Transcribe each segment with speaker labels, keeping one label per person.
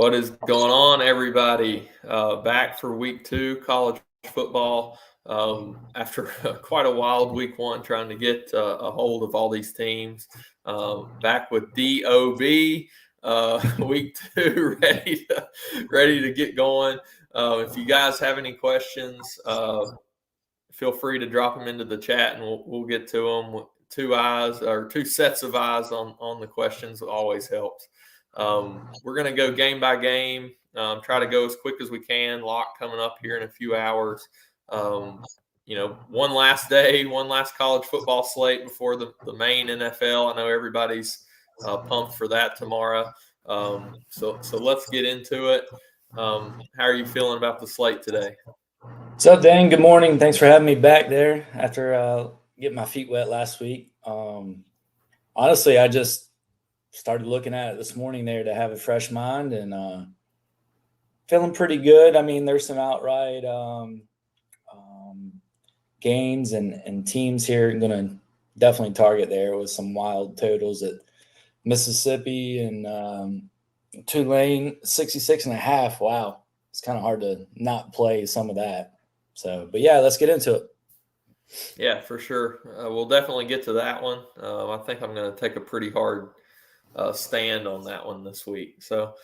Speaker 1: What is going on, everybody? Back for week 2 college football. After quite a wild week 1 trying to get a hold of all these teams. Back with DOB, week 2, ready to get going. If you guys have any questions, feel free to drop them into the chat and we'll get to them. Two sets of eyes on the questions always helps. We're going to go game by game, try to go as quick as we can. Lock coming up here in a few hours. One last day, one last college football slate before the main NFL. I know everybody's pumped for that tomorrow. So let's get into it. How are you feeling about the slate today?
Speaker 2: What's up, Dan? Good morning. Thanks for having me back there after getting my feet wet last week. Honestly, I just started looking at it this morning there to have a fresh mind and feeling pretty good. I mean, there's some outright games and teams here I'm going to definitely target there with some wild totals at Mississippi and Tulane, 66.5. Wow. It's kind of hard to not play some of that. So, but yeah, let's get into it.
Speaker 1: Yeah, for sure. We'll definitely get to that one. I think I'm going to take a pretty hard stand on that one this week. So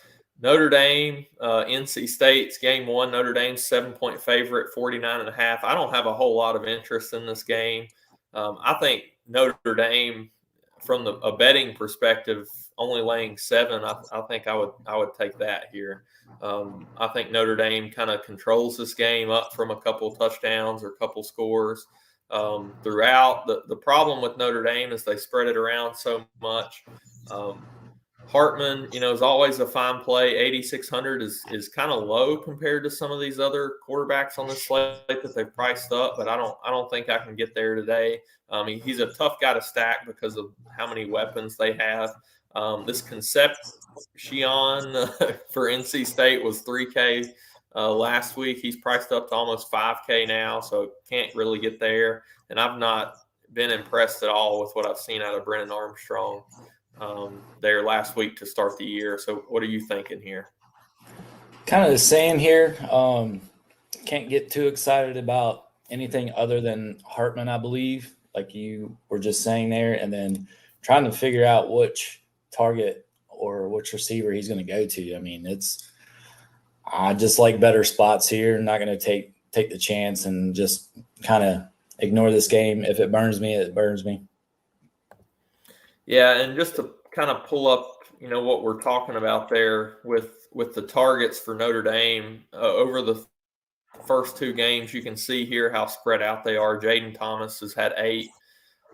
Speaker 1: Notre Dame, NC State's game 1. Notre Dame's 7-point favorite, 49.5. I don't have a whole lot of interest in this game. I think Notre Dame, from a betting perspective, only laying 7. I think I would take that here. I think Notre Dame kind of controls this game up from a couple touchdowns or a couple scores throughout. The problem with Notre Dame is they spread it around so much. Hartman, is always a fine play. 8,600 is kind of low compared to some of these other quarterbacks on this slate that they've priced up, but I don't think I can get there today. He's a tough guy to stack because of how many weapons they have. This Concepcion for NC State was $3K last week. He's priced up to almost $5K now, so can't really get there. And I've not been impressed at all with what I've seen out of Brennan Armstrong there last week to start the year. So what are you thinking here?
Speaker 2: Kind of the same here. Can't get too excited about anything other than Hartman, I believe, like you were just saying there, and then trying to figure out which target or which receiver he's going to go to. I mean, I just like better spots here. I'm not going to take the chance and just kind of ignore this game. If it burns me, it burns me.
Speaker 1: Yeah, and just to kind of pull up, what we're talking about there with the targets for Notre Dame over the first 2 games, you can see here how spread out they are. Jaden Thomas has had 8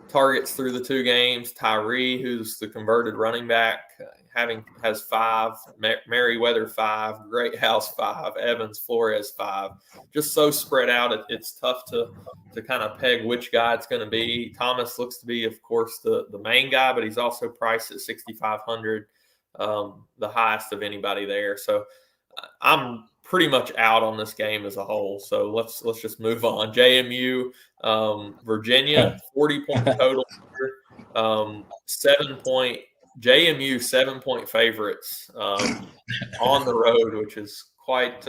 Speaker 1: targets through the 2 games. Tyree, who's the converted running back, has 5. Merriweather 5. Greathouse 5. Evans, Flores 5. Just so spread out, it's tough to kind of peg which guy it's going to be. Thomas looks to be, of course, the main guy, but he's also priced at 6,500, the highest of anybody there. So I'm pretty much out on this game as a whole. So let's just move on. JMU, Virginia, 40-point total here. 7-point JMU 7-point favorites on the road, which is quite.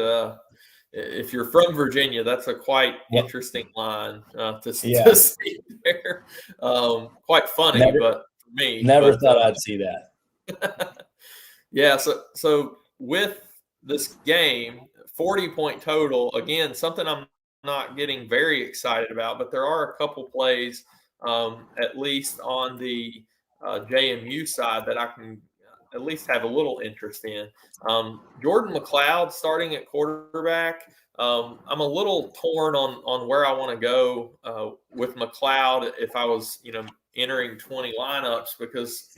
Speaker 1: If you're from Virginia, that's a quite interesting line to see there. Quite funny, but for me,
Speaker 2: thought I'd see that.
Speaker 1: Yeah. So with this game, 40-point total, again, something I'm not getting very excited about, but there are a couple plays, at least on the JMU side, that I can at least have a little interest in. Jordan McLeod starting at quarterback. I'm a little torn on where I want to go with McLeod if I was, entering 20 lineups, because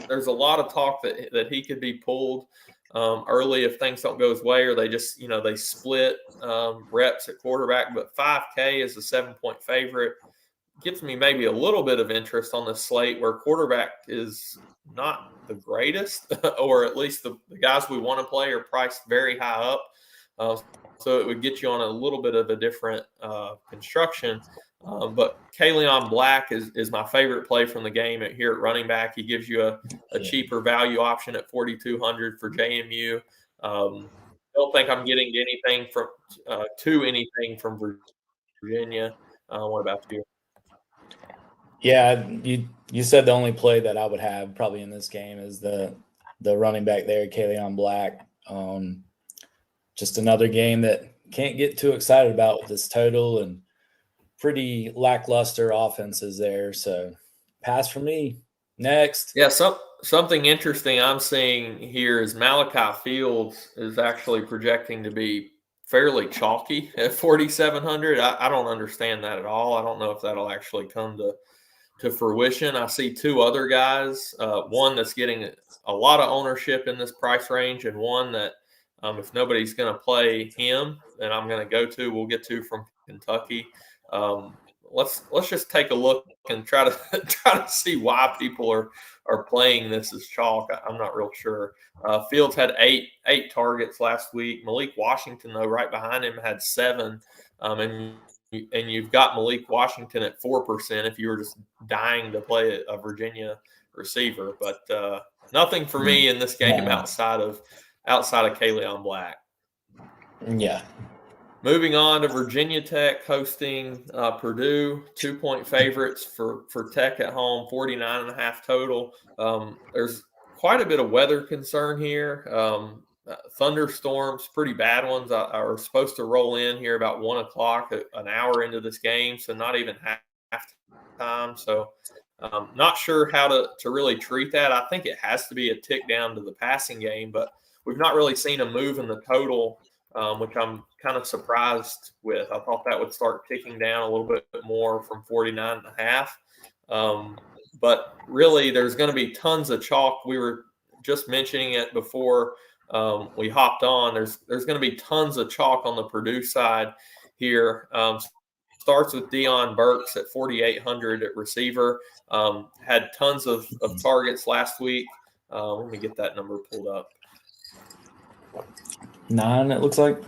Speaker 1: there's a lot of talk that he could be pulled early if things don't go his way, or they just, they split reps at quarterback. But 5K is a 7-point favorite. Gets me maybe a little bit of interest on the slate where quarterback is not the greatest, or at least the guys we want to play are priced very high up. So it would get you on a little bit of a different construction. But Kaleon Black is my favorite play from the game here at running back. He gives you a cheaper value option at 4,200 for JMU. Don't think I'm getting anything from Virginia. What about you?
Speaker 2: Yeah, you said the only play that I would have probably in this game is the running back there, Kaleon Black. Just another game that can't get too excited about with this total and pretty lackluster offenses there. So pass for me. Next.
Speaker 1: Yeah, something interesting I'm seeing here is Malachi Fields is actually projecting to be fairly chalky at 4,700. I don't understand that at all. I don't know if that'll actually come to fruition. I see two other guys, one that's getting a lot of ownership in this price range, and one that if nobody's going to play him, then I'm going to go to. We'll get to from Kentucky. Um, let's just take a look and try to try to see why people are playing this as chalk. I'm not real sure. Fields had eight targets last week. Malik Washington, though, right behind him, had 7. And you've got Malik Washington at 4% if you were just dying to play a Virginia receiver. But nothing for me in this game outside of Kaleon Black.
Speaker 2: Yeah.
Speaker 1: Moving on to Virginia Tech hosting Purdue, 2-point favorites for Tech at home, 49.5 total. There's quite a bit of weather concern here. Thunderstorms, pretty bad ones, are supposed to roll in here about 1 o'clock, an hour into this game, so not even half time. So not sure how to really treat that. I think it has to be a tick down to the passing game, but we've not really seen a move in the total, which I'm kind of surprised with. I thought that would start ticking down a little bit more from 49.5. But really, there's going to be tons of chalk. We were just mentioning it before we hopped on. There's going to be tons of chalk on the Purdue side here. Starts with Deion Burks at 4,800 at receiver. Had tons of targets last week. Let me get that number pulled up.
Speaker 2: 9, it looks like.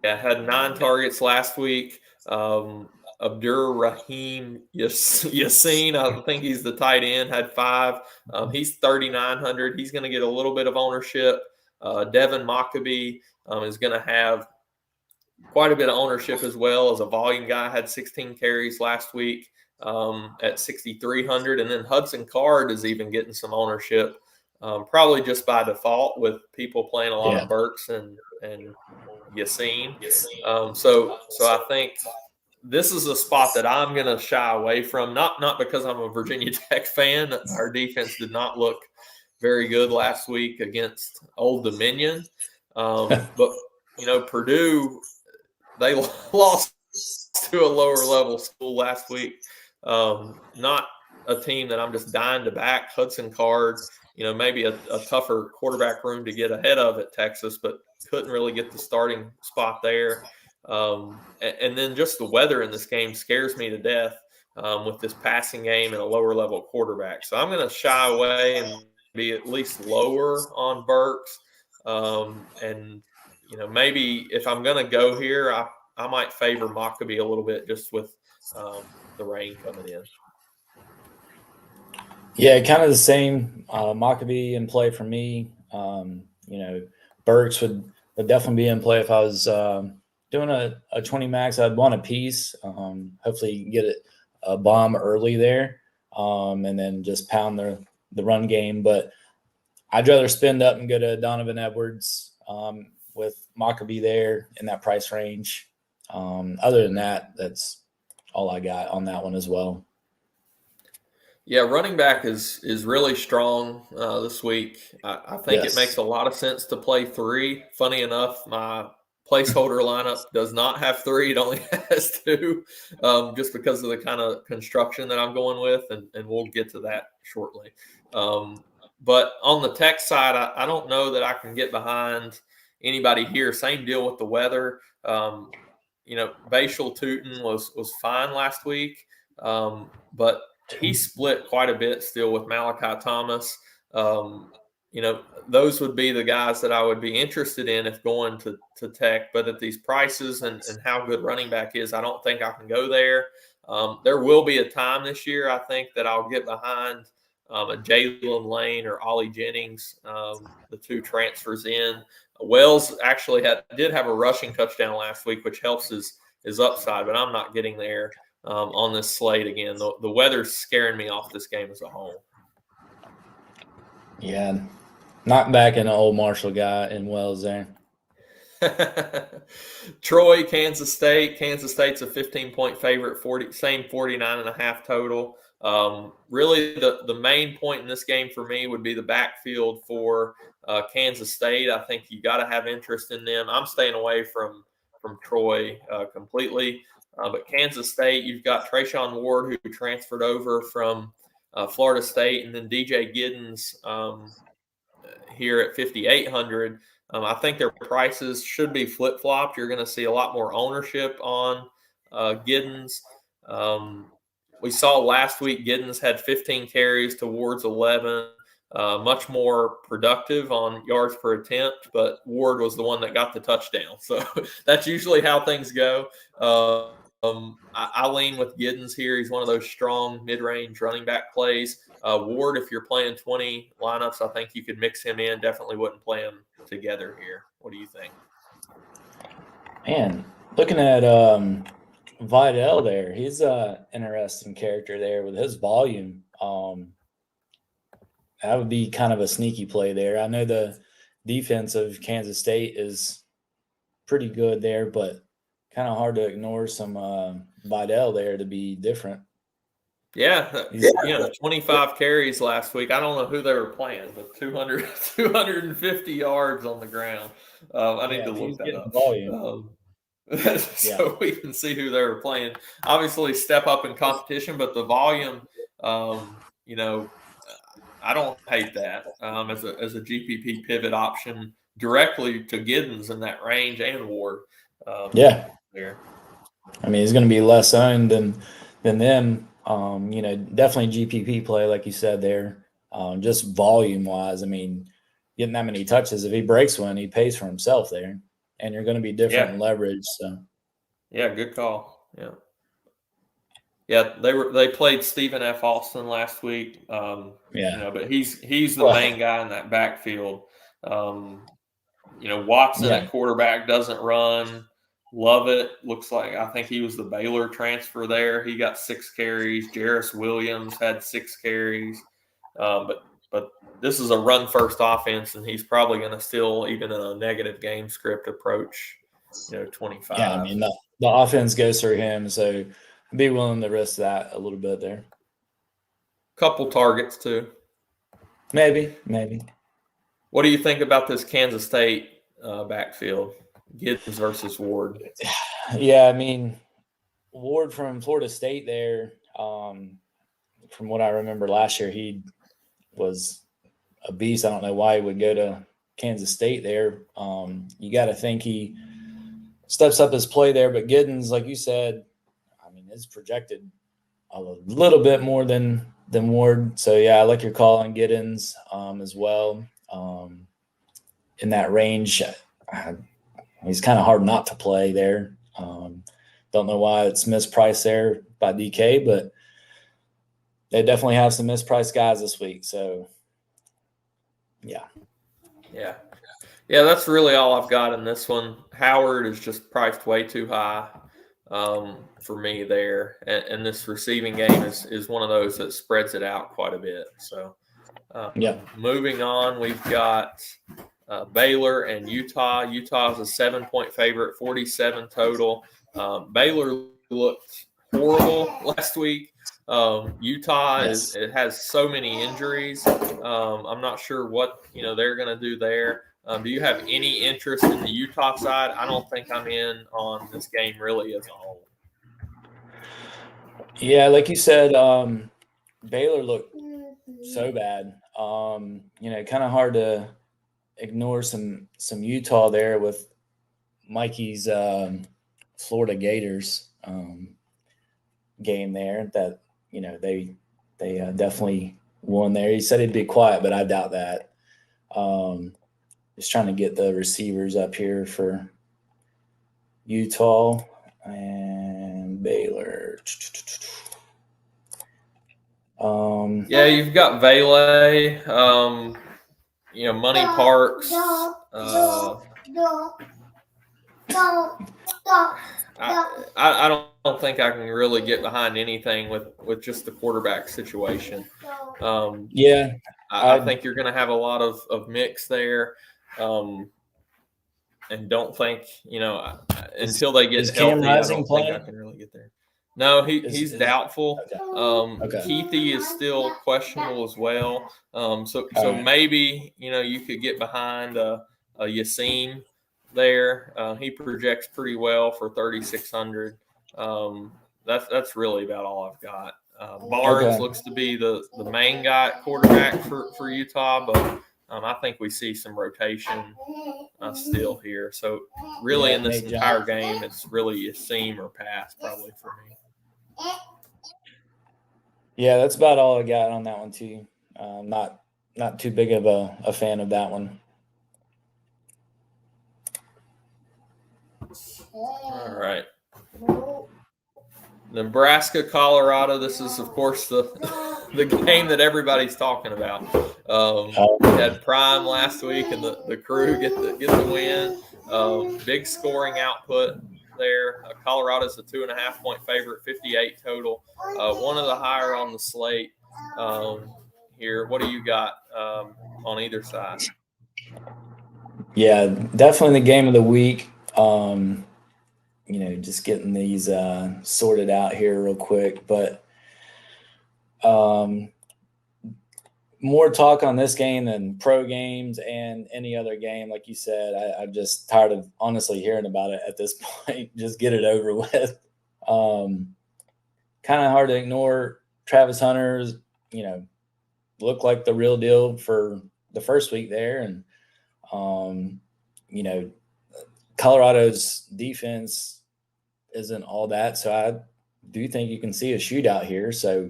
Speaker 1: Yeah, had 9 targets last week. Abdur Rahim Yassin, I think he's the tight end, had 5. He's 3,900. He's going to get a little bit of ownership. Devin Maccabee is going to have quite a bit of ownership as well as a volume guy. Had 16 carries last week at 6,300. And then Hudson Card is even getting some ownership, probably just by default with people playing a lot of Burks and Yassin. So I think this is a spot that I'm going to shy away from, not because I'm a Virginia Tech fan. Our defense did not look very good last week against Old Dominion. But, Purdue, they lost to a lower level school last week. Not a team that I'm just dying to back. Hudson Card, maybe a tougher quarterback room to get ahead of at Texas, but couldn't really get the starting spot there. And then just the weather in this game scares me to death with this passing game and a lower level quarterback. So I'm going to shy away and be at least lower on Burks. And, maybe if I'm going to go here, I might favor Maccabee a little bit just with the rain coming in.
Speaker 2: Yeah, kind of the same. Maccabee in play for me. Burks would definitely be in play if I was doing a 20 max. I'd want a piece. Hopefully you can get a bomb early there, and then just pound the run game. But I'd rather spend up and go to Donovan Edwards with Maccabee there in that price range. Other than that, that's all I got on that one as well.
Speaker 1: Yeah, running back is really strong this week. I think it makes a lot of sense to play 3. Funny enough, my placeholder lineup does not have 3. It only has 2, just because of the kind of construction that I'm going with, and we'll get to that shortly. But on the Tech side, I don't know that I can get behind anybody here. Same deal with the weather. Bashal Tootin was fine last week, but he split quite a bit still with Malachi Thomas. Those would be the guys that I would be interested in if going to Tech. But at these prices and how good running back is, I don't think I can go there. There will be a time this year, I think, that I'll get behind a Jalen Lane or Ollie Jennings, the two transfers in. Wells actually did have a rushing touchdown last week, which helps his upside, but I'm not getting there on this slate again. The weather's scaring me off this game as a whole.
Speaker 2: Yeah, not back in the old Marshall guy in Wells there.
Speaker 1: Troy, Kansas State. Kansas State's a 15-point favorite, 49.5 total. Really, the main point in this game for me would be the backfield for Kansas State. I think you got to have interest in them. I'm staying away from Troy completely. But Kansas State, you've got Trayshawn Ward, who transferred over from Florida State, and then DJ Giddens here at 5,800. I think their prices should be flip-flopped. You're going to see a lot more ownership on Giddens. We saw last week Giddens had 15 carries to Ward's 11, much more productive on yards per attempt, but Ward was the one that got the touchdown. So that's usually how things go. I lean with Giddens here. He's one of those strong mid-range running back plays. Ward, if you're playing 20 lineups, I think you could mix him in. Definitely wouldn't play him together here. What do you think?
Speaker 2: Man, looking at Vidal there, he's an interesting character there with his volume. That would be kind of a sneaky play there. I know the defense of Kansas State is pretty good there, but kind of hard to ignore some Vidal there to be different.
Speaker 1: Yeah, 25 carries last week. I don't know who they were playing, but 250 yards on the ground. I need to look that up. So we can see who they were playing. Obviously, step up in competition, but the volume, I don't hate that as a GPP pivot option directly to Giddens in that range and Ward.
Speaker 2: There. I mean, he's going to be less owned than them. Definitely GPP play, like you said there. Just volume wise, I mean, getting that many touches, if he breaks one, he pays for himself there, and you're going to be different in leverage. So,
Speaker 1: yeah, good call. Yeah, they played Stephen F. Austin last week. But he's the main guy in that backfield. Watson at quarterback doesn't run. Lovett looks like, I think he was the Baylor transfer there. He got 6 carries. Jarris Williams had 6 carries. But this is a run-first offense, and he's probably going to still, even in a negative game script, approach 25.
Speaker 2: Yeah, I mean, the offense goes through him, so I'd be willing to risk that a little bit there.
Speaker 1: Couple targets, too.
Speaker 2: Maybe.
Speaker 1: What do you think about this Kansas State backfield? Giddens versus Ward.
Speaker 2: Yeah, I mean, Ward from Florida State there, from what I remember last year, he was a beast. I don't know why he would go to Kansas State there. You got to think he steps up his play there, but Giddens, like you said, I mean, is projected a little bit more than Ward. So, yeah, I like your call on Giddens as well. In that range, he's kind of hard not to play there. Don't know why it's mispriced there by DK, but they definitely have some mispriced guys this week. So, yeah.
Speaker 1: That's really all I've got in this one. Howard is just priced way too high for me there. And this receiving game is one of those that spreads it out quite a bit. So, moving on, we've got Baylor and Utah. Utah is a 7-point favorite, 47 total. Baylor looked horrible last week. Utah it has so many injuries. I'm not sure what they're going to do there. Do you have any interest in the Utah side? I don't think I'm in on this game really as a whole.
Speaker 2: Yeah, like you said, Baylor looked so bad. Kind of hard to ignore some Utah there with Mikey's Florida Gators game there that they definitely won there. He said he'd be quiet, but I doubt that. Just trying to get the receivers up here for Utah and Baylor.
Speaker 1: Yeah, you've got Valet, Money Parks. I don't think I can really get behind anything with just the quarterback situation.
Speaker 2: Yeah,
Speaker 1: I think you're going to have a lot of mix there, and don't think until they get healthy. I don't think I can really get there. No, he's doubtful.
Speaker 2: Okay.
Speaker 1: Keithy is still questionable as well. So maybe you could get behind a Yassine there. He projects pretty well for 3,600. That's really about all I've got. Barnes looks to be the main guy at quarterback for Utah, but I think we see some rotation still here. So really, in this entire game, it's really a seam or pass probably for me.
Speaker 2: Yeah, that's about all I got on that one too. Not too big of a fan of that one.
Speaker 1: All right. Nebraska, Colorado. This is, of course, the game that everybody's talking about. We had Prime last week, and the Crew get the win. Big scoring output there. Colorado's a 2.5-point favorite, 58 total. One of the higher on the slate here. What do you got on either side?
Speaker 2: Yeah, definitely the game of the week. Just getting these sorted out here real quick, but more talk on this game than pro games and any other game. Like you said, I'm just tired of honestly hearing about it at this point. Just get it over with. Kind of hard to ignore. Travis Hunter's, looked like the real deal for the first week there. And, Colorado's defense isn't all that. So I do think you can see a shootout here. So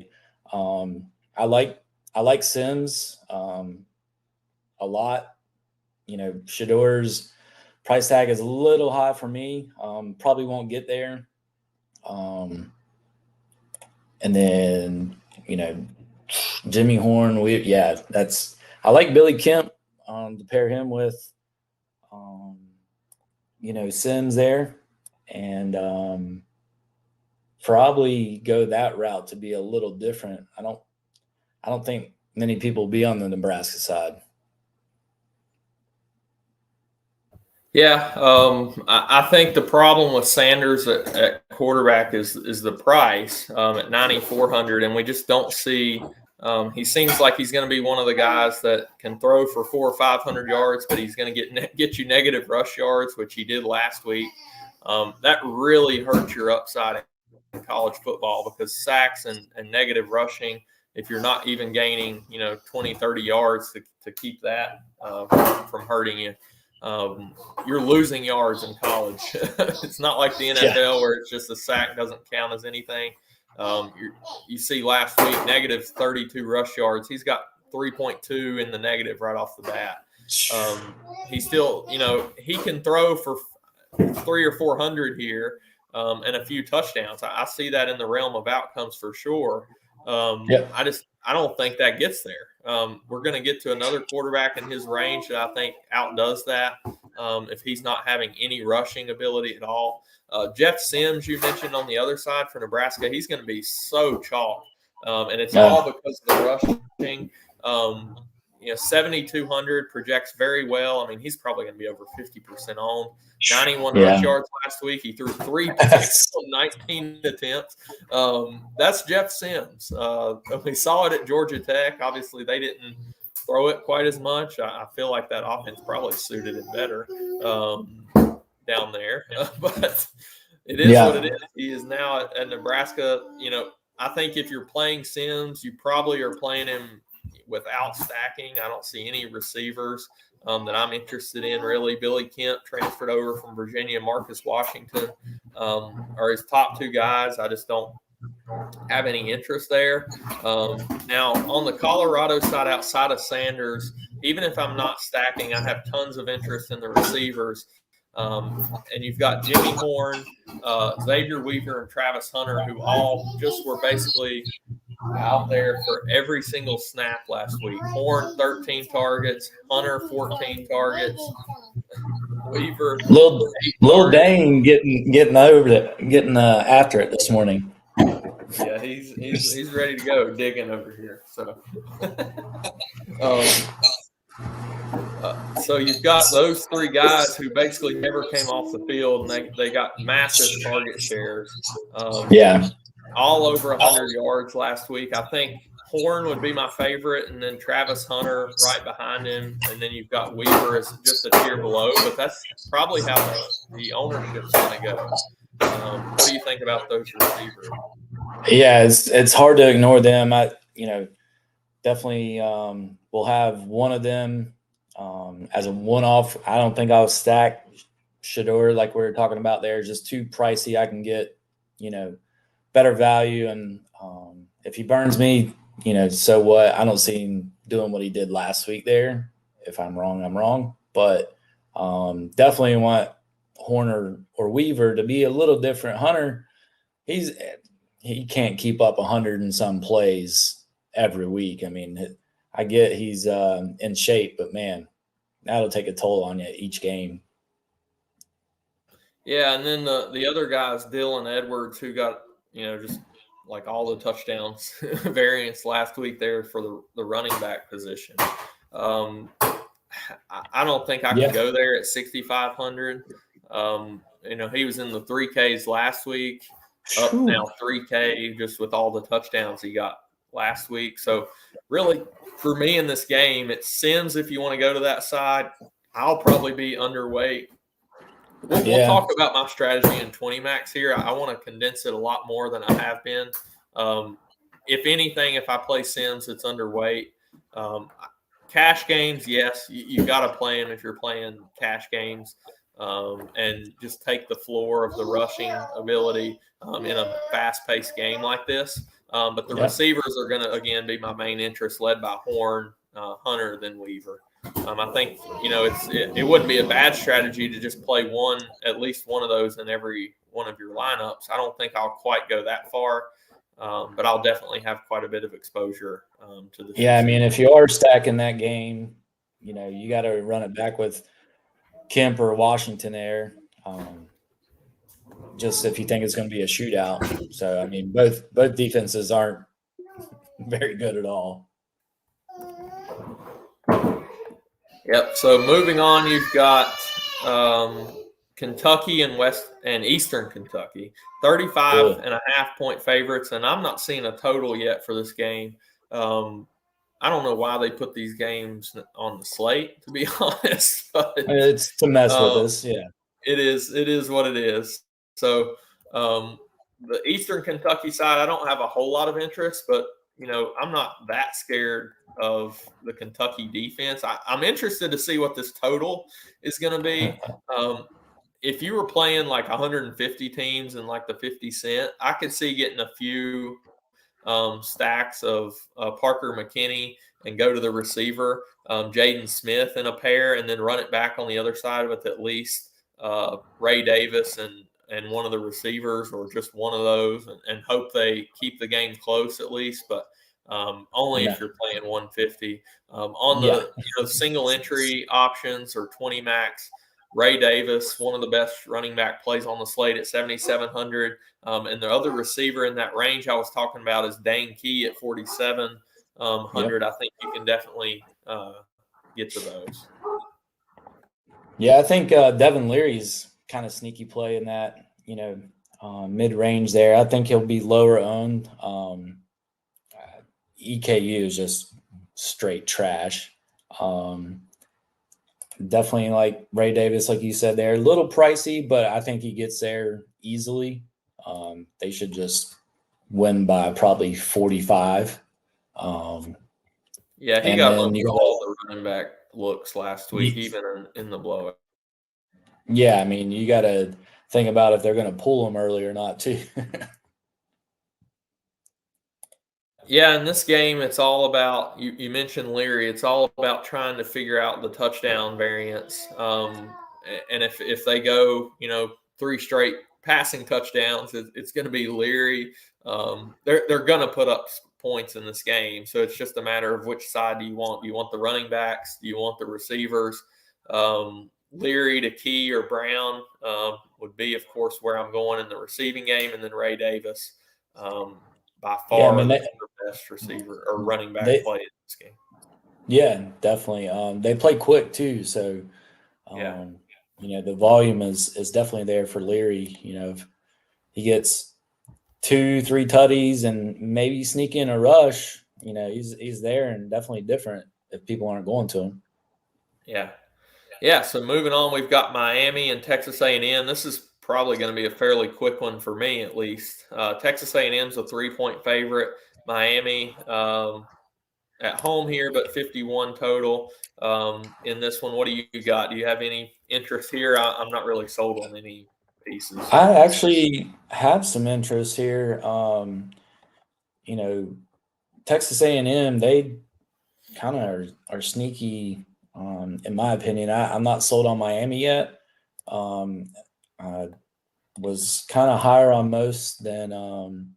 Speaker 2: I like Sims a lot. Shador's price tag is a little high for me. Probably won't get there. And then, Jimmy Horn. I like Billy Kemp to pair him with, Sims there, and probably go that route to be a little different. I don't think many people will be on the Nebraska side.
Speaker 1: Yeah, I think the problem with Sanders at quarterback is the price at 9,400, and we just don't see. He seems like he's going to be one of the guys that can throw for 400 or 500 yards, but he's going to get you negative rush yards, which he did last week. That really hurts your upside in college football because sacks and negative rushing, if you're not even gaining 20, 30 yards to keep that from hurting you. You're losing yards in college. It's not like the NFL where it's just a sack doesn't count as anything. You see last week, negative 32 rush yards. He's got 3.2 in the negative right off the bat. He still, he can throw for 300 or 400 here and a few touchdowns. I see that in the realm of outcomes for sure. I don't think that gets there. We're going to get to another quarterback in his range that I think outdoes that if he's not having any rushing ability at all. Jeff Sims, you mentioned on the other side for Nebraska, he's going to be so chalk, and it's all because of the rushing. 7,200 projects very well. I mean, he's probably going to be over 50% on. 91 rush yards last week. He threw 3 picks on 19 attempts. That's Jeff Sims. We saw it at Georgia Tech. Obviously, they didn't throw it quite as much. I feel like that offense probably suited it better down there. But it is what it is. He is now at Nebraska. I think if you're playing Sims, you probably are playing him without stacking. I don't see any receivers that I'm interested in, really. Billy Kemp transferred over from Virginia. Marcus Washington are his top two guys. I just don't have any interest there. Now, on the Colorado side, outside of Sanders, even if I'm not stacking, I have tons of interest in the receivers. And you've got Jimmy Horn, Xavier Weaver, and Travis Hunter, who all just were basically out there for every single snap last week. Horn 13 targets, Hunter 14 targets, Weaver
Speaker 2: Little
Speaker 1: 8
Speaker 2: Little
Speaker 1: targets.
Speaker 2: Dane getting over it, getting after it this morning.
Speaker 1: Yeah, he's ready to go digging over here. So, so you've got those three guys who basically never came off the field, and they got massive target shares.
Speaker 2: Yeah.
Speaker 1: All over 100 yards last week. I think Horn would be my favorite, and then Travis Hunter right behind him, and then you've got Weaver as just a tier below. But that's probably how the ownership's going to go. What do you think about those receivers?
Speaker 2: Yeah, it's hard to ignore them. I definitely will have one of them as a one-off. I don't think I'll stack Shador like we were talking about there. Just too pricey. I can get better value, and if he burns me, so what? I don't see him doing what he did last week there. If I'm wrong, I'm wrong. But definitely want Horner or Weaver to be a little different. Hunter, he can't keep up 100 and some plays every week. I mean, I get he's in shape, but man, that'll take a toll on you each game.
Speaker 1: Yeah, and then the other guys, Dylan Edwards, who got just like all the touchdowns variance last week there for the running back position. I don't think I can go there at 6,500. He was in the 3Ks last week, up now 3K just with all the touchdowns he got last week. So really, for me in this game, it's Sims if you want to go to that side. I'll probably be underweight. We'll talk about my strategy in 20 max here. I want to condense it a lot more than I have been. If anything, if I play Sims, it's underweight. Cash games, yes, you got to play them if you're playing cash games, and just take the floor of the rushing ability in a fast-paced game like this. But the receivers are going to, again, be my main interest, led by Horn, Hunter, then Weaver. I think it wouldn't be a bad strategy to just play at least one of those in every one of your lineups. I don't think I'll quite go that far, but I'll definitely have quite a bit of exposure to the.
Speaker 2: Yeah, I mean, if you are stacking that game, you got to run it back with Kemp or Washington there. Just if you think it's going to be a shootout. So I mean, both defenses aren't very good at all.
Speaker 1: Yep. So moving on, you've got Kentucky and Eastern Kentucky, 35.5-point favorites, and I'm not seeing a total yet for this game. I don't know why they put these games on the slate, to be honest. But
Speaker 2: it's to mess with us, yeah.
Speaker 1: It is what it is. So the Eastern Kentucky side, I don't have a whole lot of interest, but I'm not that scared of the Kentucky defense. I'm interested to see what this total is going to be. If you were playing like 150 teams and like the 50 cent, I could see getting a few stacks of Parker McKinney and go to the receiver, Jaden Smith in a pair, and then run it back on the other side with at least Ray Davis and one of the receivers, or just one of those, and hope they keep the game close at least. But only if you're playing 150. On the single entry options or 20 max, Ray Davis, one of the best running back plays on the slate at 7,700. And the other receiver in that range I was talking about is Dane Key at 4,700. I think you can definitely get to those.
Speaker 2: Yeah, I think Devin Leary's kind of sneaky play in that, mid-range there. I think he'll be lower owned. EKU is just straight trash. Definitely like Ray Davis, like you said there, a little pricey, but I think he gets there easily. They should just win by probably 45.
Speaker 1: He got all the running back looks last week, even in the blowout.
Speaker 2: Yeah, I mean, you got to think about if they're going to pull him early or not, too.
Speaker 1: Yeah, in this game, it's all about, you mentioned Leary, it's all about trying to figure out the touchdown variance. And if they go, 3 straight passing touchdowns, it's going to be Leary. They're going to put up points in this game. So it's just a matter of which side do you want. Do you want the running backs? Do you want the receivers? Leary to Key or Brown would be, of course, where I'm going in the receiving game, and then Ray Davis, by far the best receiver or running back play in this game.
Speaker 2: Yeah, definitely. They play quick too, so the volume is definitely there for Leary. If he gets 2-3 tutties and maybe sneak in a rush, he's there and definitely different if people aren't going to him.
Speaker 1: Yeah. So moving on, we've got Miami and Texas A&M. This is probably going to be a fairly quick one for me, at least. Texas A&M's a 3-point favorite. Miami at home here, but 51 total in this one. What do you got? Do you have any interest here? I'm not really sold on any pieces.
Speaker 2: I actually have some interest here. Texas A&M, they kind of are sneaky, in my opinion. I'm not sold on Miami yet. I was kind of higher on most than on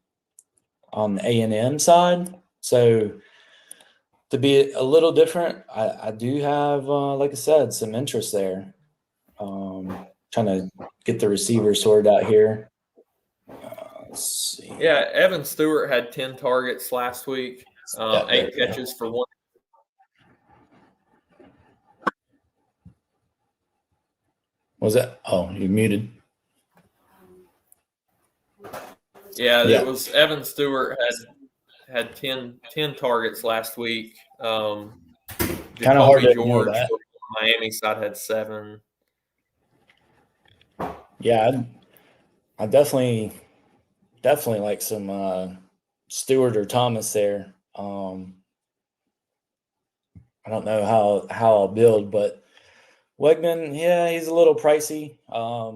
Speaker 2: the A&M side. So to be a little different, I do have, like I said, some interest there. Trying to get the receiver sorted out here. Let's see.
Speaker 1: Yeah, Evan Stewart had 10 targets last week, 8 catches for 1.
Speaker 2: Was that? Oh, you muted.
Speaker 1: Yeah, it was Evan Stewart had 10 targets last week.
Speaker 2: Kind of hard to
Speaker 1: George that. Miami side had 7.
Speaker 2: Yeah, I definitely like some Stewart or Thomas there. I don't know how I'll build, but Wegman, yeah, he's a little pricey. I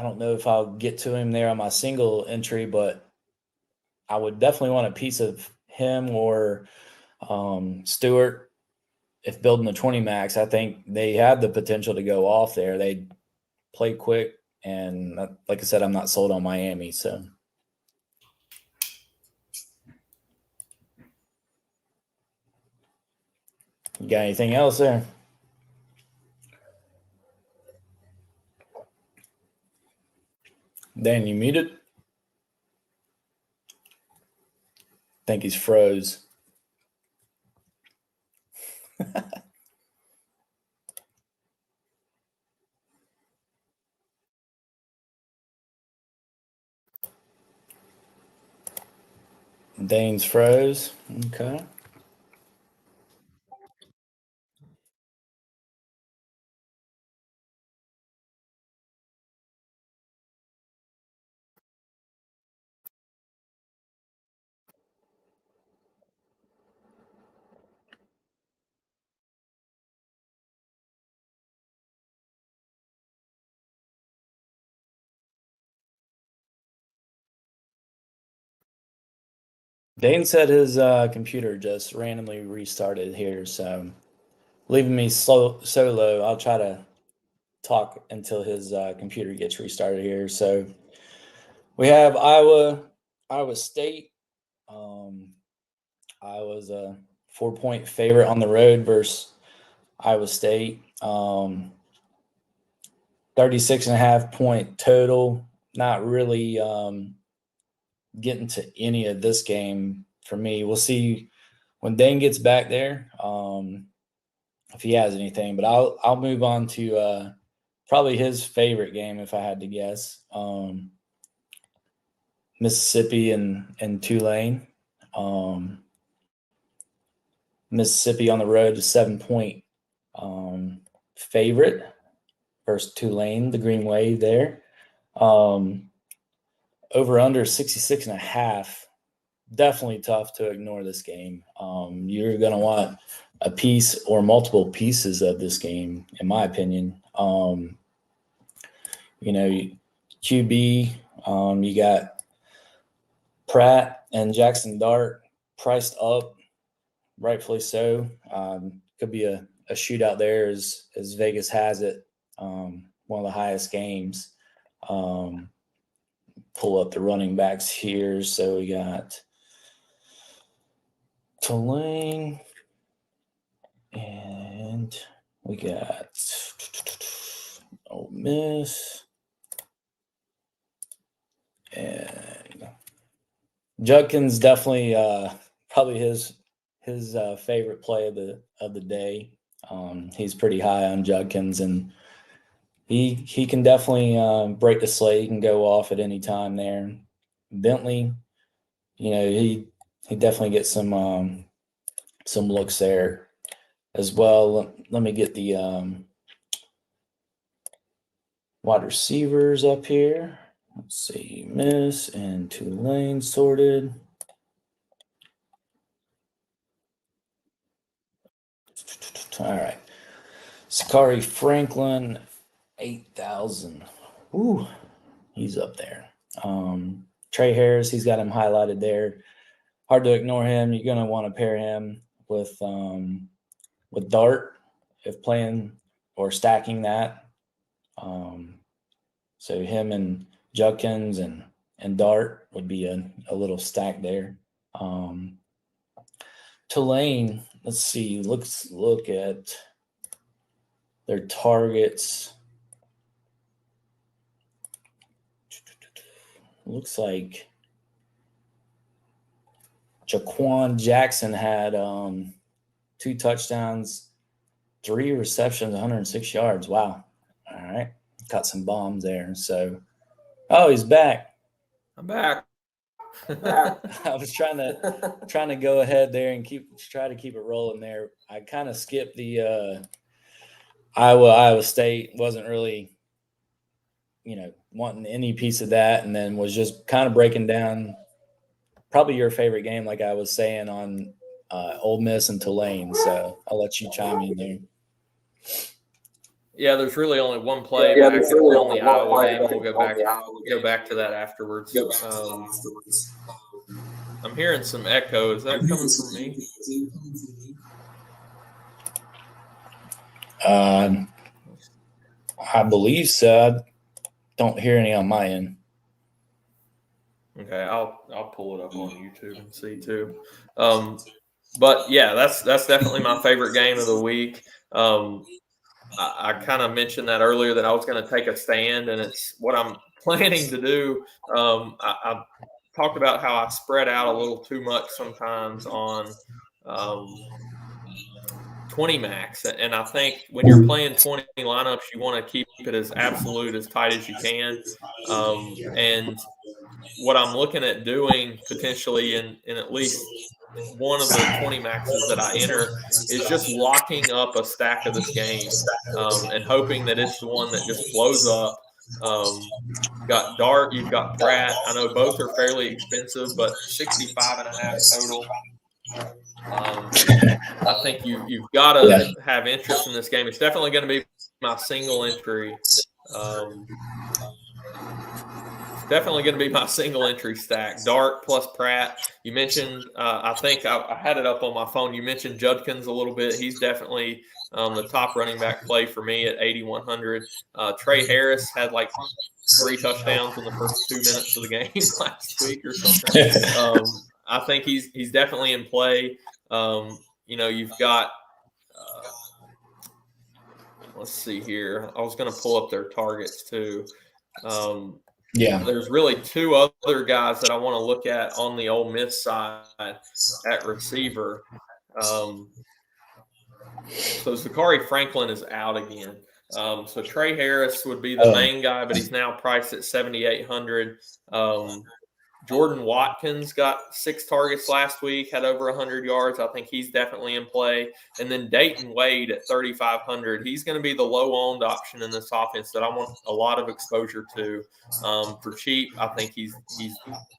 Speaker 2: don't know if I'll get to him there on my single entry, but I would definitely want a piece of him or Stewart. If building the 20 max, I think they have the potential to go off there. They play quick, and like I said, I'm not sold on Miami. So, you got anything else there? Dan, you muted? I think he's froze. Dane's froze. Okay. Dane said his computer just randomly restarted here, so leaving me solo. I'll try to talk until his computer gets restarted here. So we have Iowa State. Iowa's a 4-point favorite on the road versus Iowa State. 36.5 point total. Not really getting to any of this game for me. We'll see when Dane gets back there if he has anything. But I'll move on to probably his favorite game if I had to guess. Mississippi and Tulane. Mississippi on the road to 7-point favorite versus Tulane, the Green Wave there. Over under 66.5. Definitely tough to ignore this game. You're going to want a piece or multiple pieces of this game, in my opinion. QB, you got Pratt and Jackson Dart priced up, rightfully so. Could be a shootout there as Vegas has it. One of the highest games. pull up the running backs here. So we got Tulane, and we got Ole Miss, and Judkins definitely probably his favorite play of the day. He's pretty high on Judkins, and he can definitely break the slate. He can go off at any time there. Bentley, he definitely gets some looks there as well. Let me get the wide receivers up here. Let's see, Miss and Tulane sorted. All right. Sakari Franklin, 8,000. Ooh, he's up there. Trey Harris, he's got him highlighted there. Hard to ignore him. You're going to want to pair him with Dart if playing or stacking that. So him and Judkins and Dart would be a little stack there. Tulane, let's see. Let's look at their targets. Looks like Jaquan Jackson had 2 touchdowns, 3 receptions, 106 yards. Wow. All right. Got some bombs there. So, he's back.
Speaker 1: I'm back.
Speaker 2: I was trying to go ahead there and try to keep it rolling there. I kind of skipped the Iowa State. Wasn't really, wanting any piece of that, and then was just kind of breaking down probably your favorite game, like I was saying, on Ole Miss and Tulane. So I'll let you chime in there.
Speaker 1: Yeah, there's really only one play back on the Iowa game. We'll go back to that afterwards. I'm hearing some echo. Is that coming from me?
Speaker 2: I believe so. I don't hear any on my end.
Speaker 1: Okay, I'll pull it up on YouTube and see too. But yeah, that's definitely my favorite game of the week. I kind of mentioned that earlier that I was going to take a stand, and it's what I'm planning to do. I talked about how I spread out a little too much sometimes on 20 max, and I think when you're playing 20 lineups, you want to keep it as absolute, as tight as you can. And what I'm looking at doing potentially in at least one of the 20 maxes that I enter is just locking up a stack of this game and hoping that it's the one that just blows up. Got Dart, you've got Pratt. I know both are fairly expensive, but 65.5 total. I think you've got to have interest in this game. It's definitely going to be my single entry. Definitely going to be my single entry stack. Dart plus Pratt. You mentioned, I think I had it up on my phone. You mentioned Judkins a little bit. He's definitely the top running back play for me at 8,100. Trey Harris had like 3 touchdowns in the first 2 minutes of the game last week or something. I think he's definitely in play. You've got let's see here. I was going to pull up their targets too. There's really 2 other guys that I want to look at on the Ole Miss side at receiver. So Sakari Franklin is out again. So Trey Harris would be the main guy, but he's now priced at 7,800. Jordan Watkins got 6 targets last week, had over 100 yards. I think he's definitely in play. And then Dayton Wade at 3,500. He's going to be the low-owned option in this offense that I want a lot of exposure to. For cheap, I think he's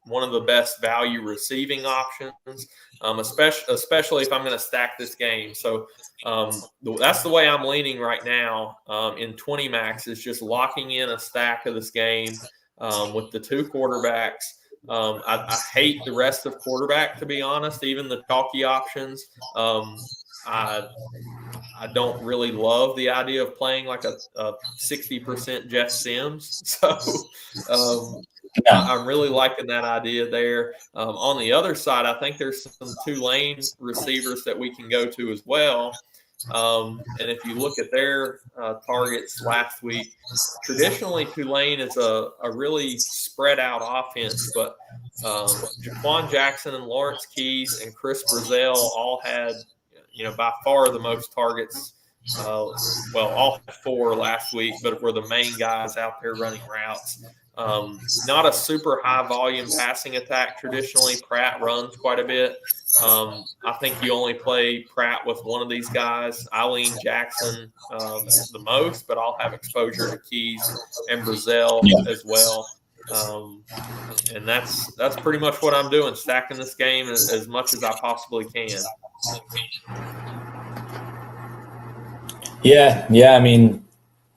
Speaker 1: one of the best value receiving options, especially if I'm going to stack this game. So that's the way I'm leaning right now in 20 max, is just locking in a stack of this game with the 2 quarterbacks. I hate the rest of quarterback, to be honest, even the chalky options. I don't really love the idea of playing like a 60% Jeff Sims. So I'm really liking that idea there. On the other side, I think there's some Tulane receivers that we can go to as well. And if you look at their targets last week, traditionally Tulane is a really spread out offense, but Jaquan Jackson and Lawrence Keys and Chris Brazell all had, by far the most targets. All 4 last week, but were the main guys out there running routes. Not a super high volume passing attack traditionally. Pratt runs quite a bit. I think you only play Pratt with one of these guys. I lean Jackson the most, but I'll have exposure to Keys and Brazell as well. And that's pretty much what I'm doing, stacking this game as much as I possibly can.
Speaker 2: Yeah. I mean,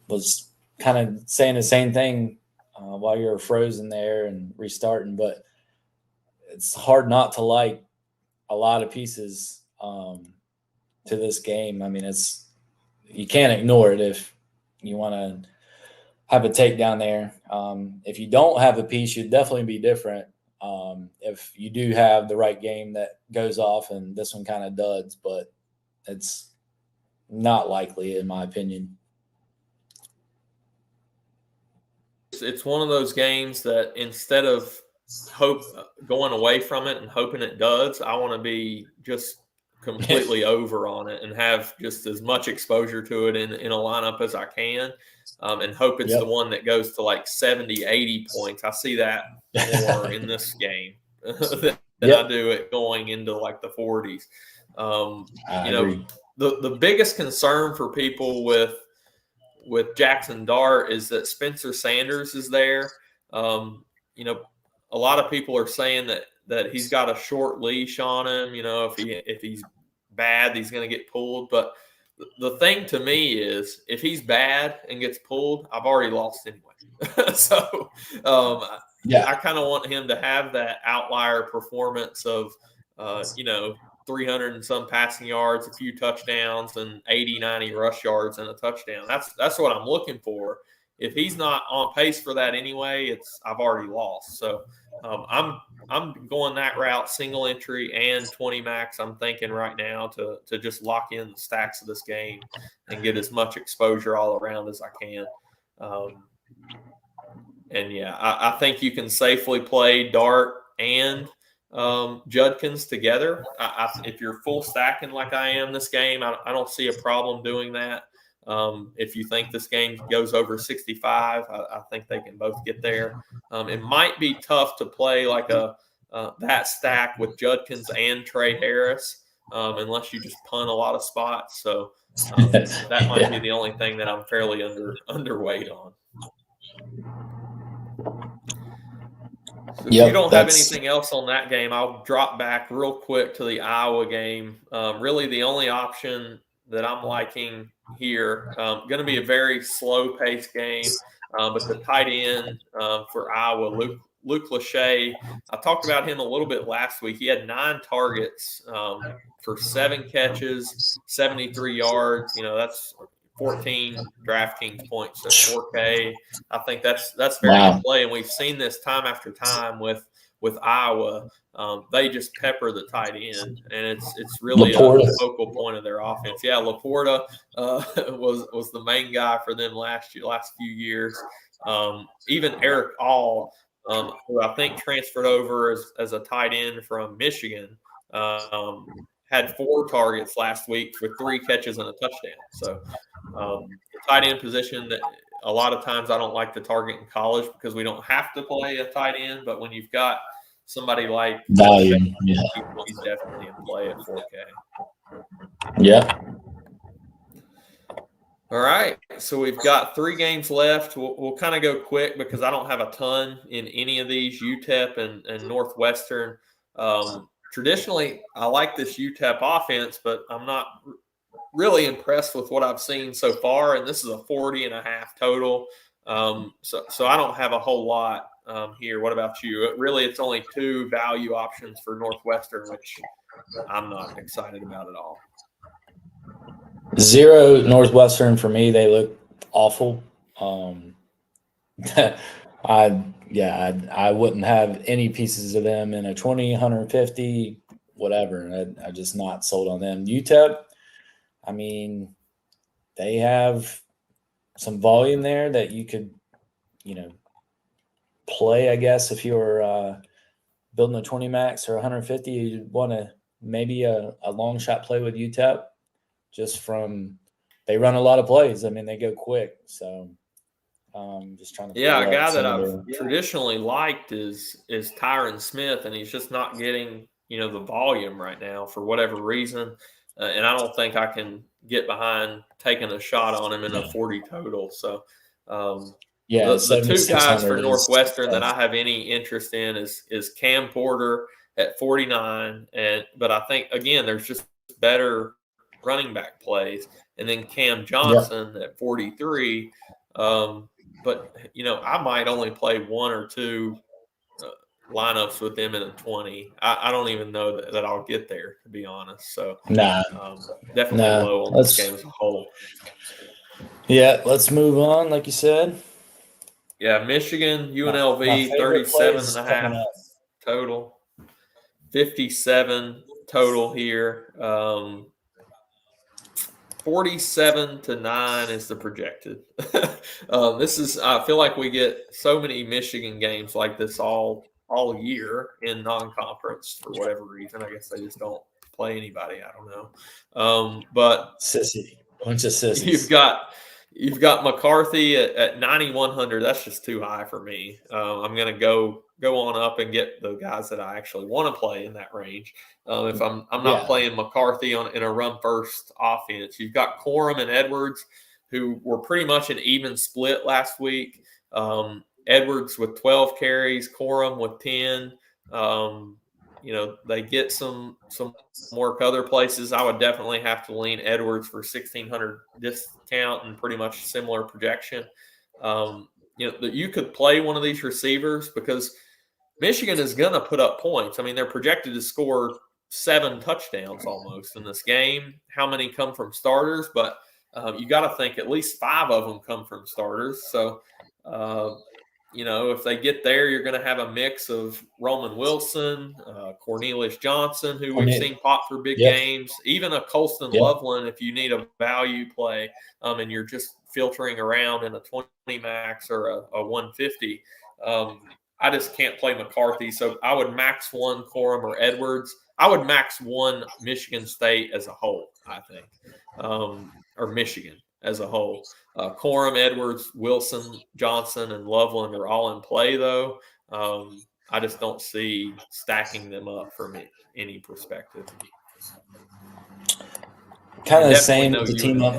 Speaker 2: was kind of saying the same thing while you were frozen there and restarting, but it's hard not to like a lot of pieces to this game. I mean, you can't ignore it if you want to have a takedown there. If you don't have a piece, you'd definitely be different. If you do have the right game that goes off, and this one kind of duds, but it's not likely in my opinion.
Speaker 1: It's one of those games that instead of going away from it and hoping it does, I want to be just completely over on it and have just as much exposure to it in a lineup as I can, and hope it's the one that goes to like 70, 80 points. I see that more in this game than I do it going into like the 40s. The biggest concern for people with Jackson Dart is that Spencer Sanders is there. A lot of people are saying that he's got a short leash on him. If he's bad, he's going to get pulled. But the thing to me is, if he's bad and gets pulled, I've already lost anyway. So I kind of want him to have that outlier performance of 300 and some passing yards, a few touchdowns, and 80, 90 rush yards and a touchdown. That's what I'm looking for. If he's not on pace for that anyway, I've already lost. So I'm going that route, single entry and 20 max. I'm thinking right now to just lock in the stacks of this game and get as much exposure all around as I can. I think you can safely play Dart and Judkins together. If you're full stacking like I am this game, I don't see a problem doing that. If you think this game goes over 65, I think they can both get there. It might be tough to play like that stack with Judkins and Trey Harris, unless you just punt a lot of spots. So that might be the only thing that I'm fairly underweight on. So if you don't have anything else on that game, I'll drop back real quick to the Iowa game. Really, the only option that I'm liking here, going to be a very slow-paced game, but the tight end for Iowa, Luke Lachey, I talked about him a little bit last week. He had 9 targets for 7 catches, 73 yards. That's 14 DraftKings points at 4K. I think that's very good play, and we've seen this time after time with Iowa. They just pepper the tight end, and it's really a focal point of their offense. Yeah, Laporta was the main guy for them last few years. Even Eric All, who I think transferred over as a tight end from Michigan, had 4 targets last week for 3 catches and a touchdown. So the tight end position, that a lot of times I don't like to target in college because we don't have to play a tight end. But when you've got somebody like
Speaker 2: value,
Speaker 1: he's definitely in play at 4K.
Speaker 2: Yeah.
Speaker 1: All right, so we've got 3 games left. We'll kind of go quick because I don't have a ton in any of these. UTEP and Northwestern. Traditionally, I like this UTEP offense, but I'm not really impressed with what I've seen so far. And this is a 40.5 total. So I don't have a whole lot here. What about you? Really, it's only 2 value options for Northwestern, which I'm not excited about at all.
Speaker 2: 0 Northwestern for me. They look awful. I wouldn't have any pieces of them in a 20, 150, whatever. I just not sold on them. UTEP, I mean, they have some volume there that you could, play, I guess, if you're building a 20 max or 150, you'd want to maybe a long shot play with UTEP just from they run a lot of plays. I mean, they go quick. So just trying to
Speaker 1: Yeah,
Speaker 2: pull
Speaker 1: a
Speaker 2: up
Speaker 1: guy that
Speaker 2: some of
Speaker 1: I've
Speaker 2: their
Speaker 1: traditionally liked is Tyron Smith, and he's just not getting the volume right now for whatever reason. And I don't think I can get behind taking a shot on him in a 40 total. So the two guys for
Speaker 2: 7,600 is
Speaker 1: Northwestern that
Speaker 2: tough.
Speaker 1: I have any interest in is Cam Porter at 49, but I think again there's just better running back plays, and then Cam Johnson at 43. But I might only play one or two lineups with them in a 20. I don't even know that I'll get there, to be honest. So
Speaker 2: Nah,
Speaker 1: definitely
Speaker 2: nah.
Speaker 1: low on this game as a whole.
Speaker 2: Let's move on, like you said.
Speaker 1: Yeah, Michigan,
Speaker 2: My
Speaker 1: UNLV,
Speaker 2: favorite
Speaker 1: 37
Speaker 2: plays
Speaker 1: and a
Speaker 2: coming
Speaker 1: half
Speaker 2: up.
Speaker 1: total. 57 total here. 47-9 is the projected. I feel like we get so many Michigan games like this all year in non-conference for whatever reason. I guess they just don't play anybody. I don't know. But
Speaker 2: Sissy. Bunch of sissies.
Speaker 1: you've got McCarthy at 9,100. That's just too high for me. I'm going to go on up and get the guys that I actually want to play in that range. If I'm not playing McCarthy in a run first offense, you've got Corum and Edwards, who were pretty much an even split last week. Edwards with 12 carries, Corum with 10. They get some work other places. I would definitely have to lean Edwards for 1,600 discount and pretty much similar projection. That you could play one of these receivers because Michigan is going to put up points. I mean, they're projected to score 7 touchdowns almost in this game. How many come from starters? But you got to think at least 5 of them come from starters. So, if they get there, you're going to have a mix of Roman Wilson, Cornelius Johnson, who we've seen pop for big games, even a Colston Loveland if you need a value play and you're just filtering around in a 20 max or a 150. I just can't play McCarthy, so I would max one Corum or Edwards. I would max one Michigan State as a whole, I think, or Michigan as a whole. Corum, Edwards, Wilson, Johnson, and Loveland are all in play, though. I just don't see stacking them up from any perspective.
Speaker 2: Kind of the same with the team up.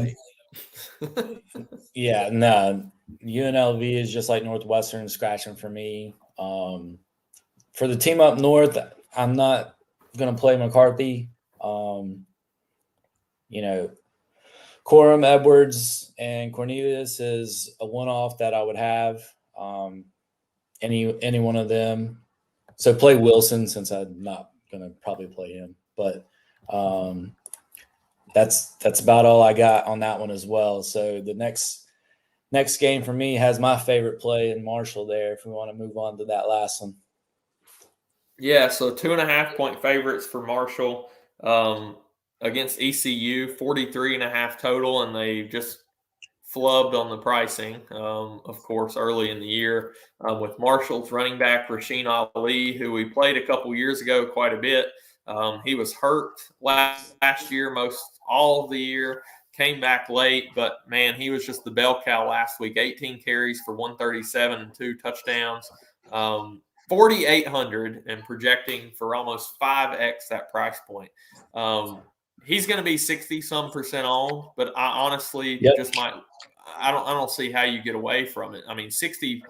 Speaker 2: UNLV is just like Northwestern scratching for me. For the team up north, I'm not going to play McCarthy. Corum, Edwards, and Cornelius is a one-off that I would have. Any one of them. So play Wilson since I'm not going to probably play him. But that's about all I got on that one as well. So the next game for me has my favorite play in Marshall there if we want to move on to that last one.
Speaker 1: Yeah, so 2.5-point favorites for Marshall against ECU, 43.5 total, and they just flubbed on the pricing, of course, early in the year with Marshall's running back, Rasheen Ali, who we played a couple years ago quite a bit. He was hurt last year, most all of the year, came back late, but, man, he was just the bell cow last week, 18 carries for 137 and 2 touchdowns. 4,800 and projecting for almost 5x that price point. He's going to be 60-some% on, but I honestly just might. I don't see how you get away from it. I mean, 60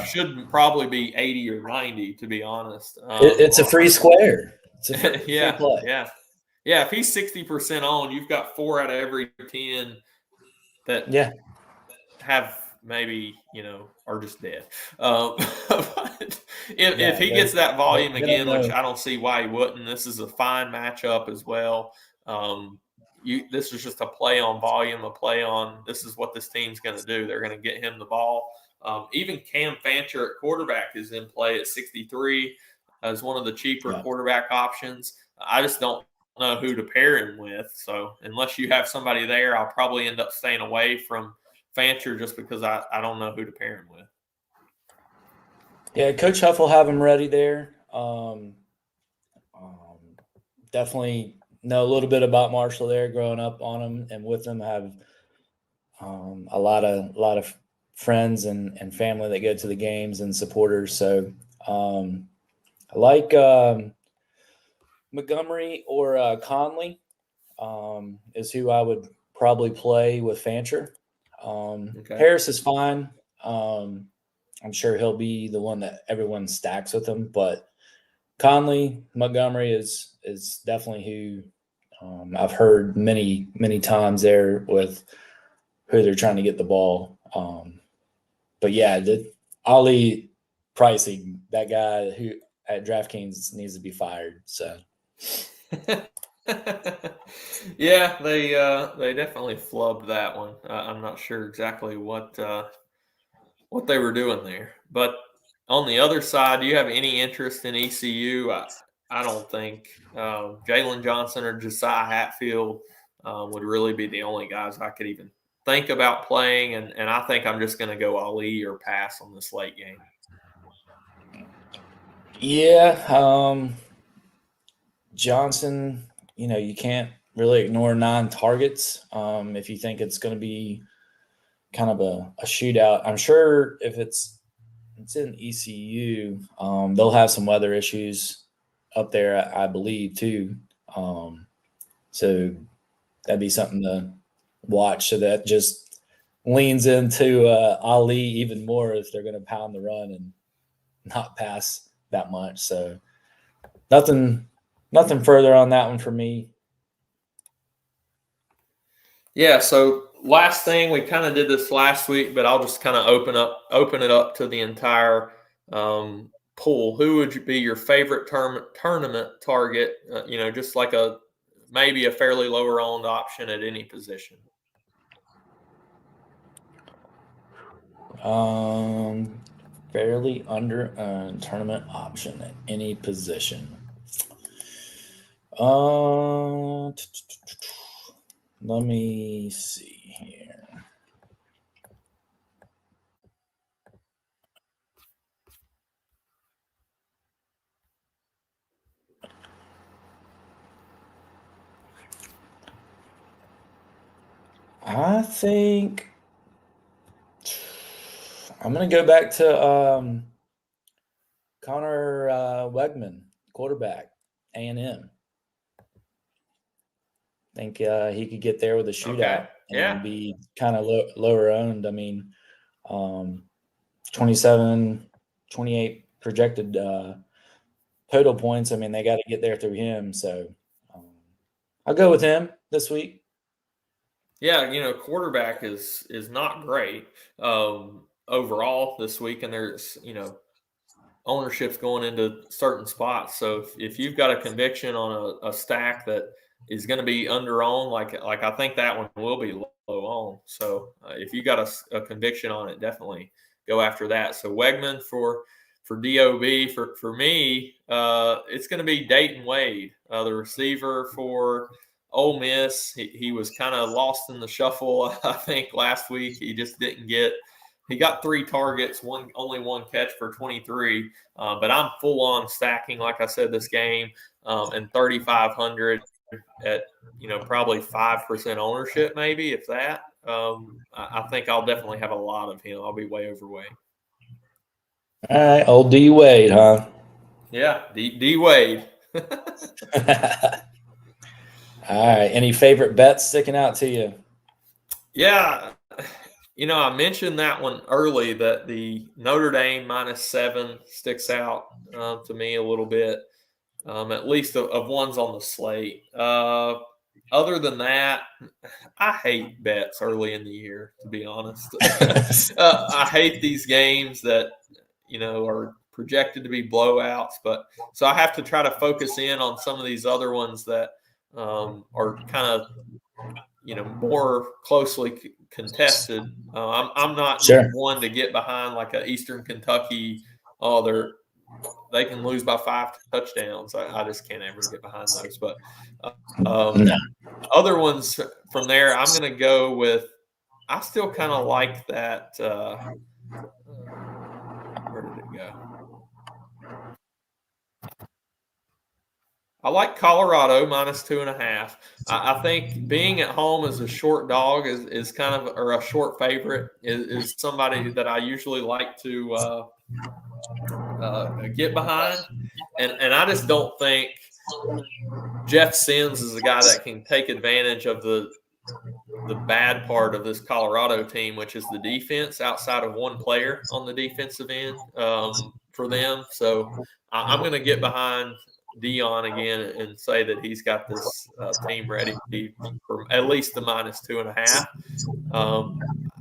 Speaker 1: should probably be 80 or 90, to be honest.
Speaker 2: It's a free square. It's a free play.
Speaker 1: Yeah. If he's 60% on, you've got 4 out of every 10 that have maybe are just dead. If he gets that volume again, which I don't see why he wouldn't, this is a fine matchup as well. this is just a play on volume, a play on this is what this team's going to do. They're going to get him the ball. Even Cam Fancher at quarterback is in play at 63 as one of the cheaper quarterback options. I just don't know who to pair him with. So unless you have somebody there, I'll probably end up staying away from Fancher just because I don't know who to pair him with.
Speaker 2: Yeah, Coach Huff will have him ready there. Definitely know a little bit about Marshall there, growing up on him and with him. I have a lot of friends and family that go to the games and supporters. So I like Montgomery or Conley is who I would probably play with Fancher. Harris is fine. I'm sure he'll be the one that everyone stacks with him, but Conley, Montgomery is definitely who I've heard many times there with who they're trying to get the ball. But yeah, Ali pricing, that guy who at DraftKings needs to be fired. So
Speaker 1: yeah, they definitely flubbed that one. I'm not sure exactly what they were doing there, but on the other side, do you have any interest in ECU? I don't think Jalen Johnson or Josiah Hatfield would really be the only guys I could even think about playing, and I think I'm just going to go Ali or pass on this late game.
Speaker 2: Yeah, Johnson, you can't really ignore 9 targets if you think it's going to be kind of a shootout. I'm sure if it's in ECU, they'll have some weather issues up there, I believe, too. So that'd be something to watch. So that just leans into Ali even more if they're going to pound the run and not pass that much. So nothing further on that one for me.
Speaker 1: Yeah, so last thing, we kind of did this last week, but I'll just kind of open it up to the entire pool. Who would be your favorite tournament target? Just like maybe a fairly lower owned option at any position.
Speaker 2: Fairly under tournament option at any position. Let me see here. I think I'm going to go back to Connor Wegman, quarterback, A&M. I think he could get there with a shootout and be kind of lower owned. I mean, 27, 28 projected total points. I mean, they got to get there through him. So I'll go with him this week.
Speaker 1: Yeah, quarterback is not great overall this week, and there's ownership's going into certain spots. So if you've got a conviction on a stack that is going to be under owned, like I think that one will be low on. So if you got a conviction on it, definitely go after that. So Wegman for DOB for me, it's going to be Dayton Wade, the receiver for Ole Miss. He was kind of lost in the shuffle, I think, last week. He just didn't get. He got 3 targets, only 1 catch for 23. But I'm full on stacking, like I said, this game, and 3,500 at probably 5% ownership, maybe if that. I think I'll definitely have a lot of him. I'll be way overweight.
Speaker 2: All right, old D Wade, huh?
Speaker 1: Yeah, D Wade.
Speaker 2: All right. Any favorite bets sticking out to you?
Speaker 1: Yeah. I mentioned that one early, that the Notre Dame -7 sticks out to me a little bit, at least of ones on the slate. Other than that, I hate bets early in the year, to be honest. I hate these games that, are projected to be blowouts. So I have to try to focus in on some of these other ones that are kind of more closely contested. I'm not
Speaker 2: Sure.
Speaker 1: one to get behind like a Eastern Kentucky. Oh, they can lose by 5 touchdowns. I just can't ever get behind those. But
Speaker 2: No.
Speaker 1: other ones from there, I'm going to go with. I still kind of like that. Where did it go? I like Colorado minus 2.5. I think being at home as a short dog is kind of, or a short favorite is somebody that I usually like to get behind. And I just don't think Jeff Sims is a guy that can take advantage of the bad part of this Colorado team, which is the defense outside of one player on the defensive end for them. So I'm going to get behind Dion again and say that he's got this team ready for at least the minus 2.5.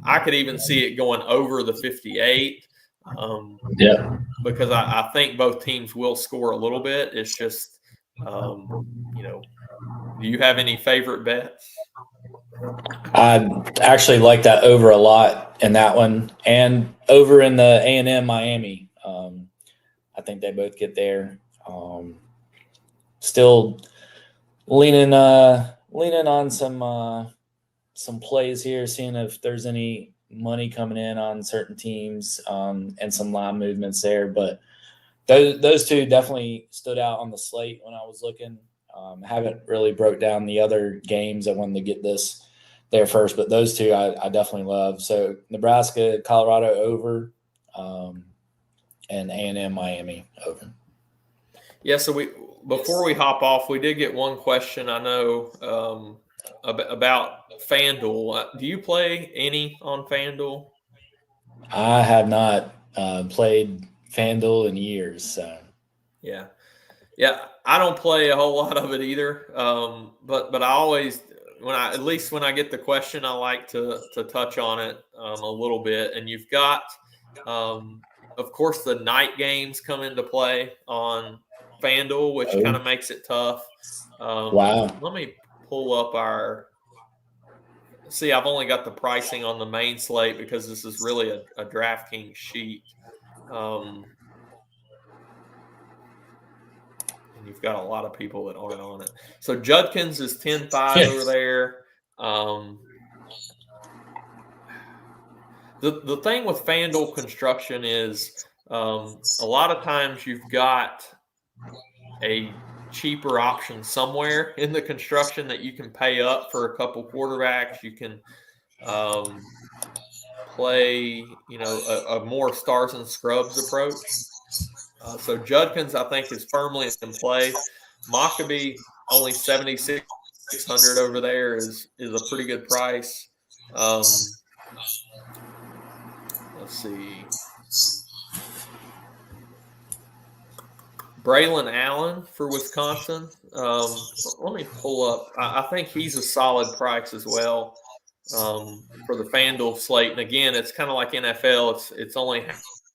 Speaker 1: I could even see it going over the 58.
Speaker 2: Yeah.
Speaker 1: Because I think both teams will score a little bit. It's just, do you have any favorite bets?
Speaker 2: I actually like that over a lot in that one, and over in the A&M Miami. I think they both get there. Still leaning on some plays here, seeing if there's any money coming in on certain teams and some line movements there. But those two definitely stood out on the slate when I was looking. Haven't really broke down the other games. I wanted to get this there first, but those two I definitely love. So Nebraska, Colorado over, and A&M Miami over.
Speaker 1: Yeah. So before we hop off, we did get one question. I know about FanDuel. Do you play any on FanDuel?
Speaker 2: I have not played FanDuel in years. So.
Speaker 1: Yeah. I don't play a whole lot of it either. But I always, at least when I get the question, I like to touch on it a little bit. And you've got, of course, the night games come into play on FanDuel, which kind of makes it tough.
Speaker 2: Wow.
Speaker 1: Let me pull up see, I've only got the pricing on the main slate because this is really a DraftKings sheet. And you've got a lot of people that aren't on it. So Judkins is 10-5 over there. The thing with FanDuel construction is a lot of times you've got a cheaper option somewhere in the construction that you can pay up for a couple quarterbacks. You can play, a more stars and scrubs approach. So Judkins, I think, is firmly in play. Maccabee, only 7,600 over there is a pretty good price. Let's see. Braylon Allen for Wisconsin. Let me pull up. I think he's a solid price as well for the FanDuel slate. And again, it's kind of like NFL. It's only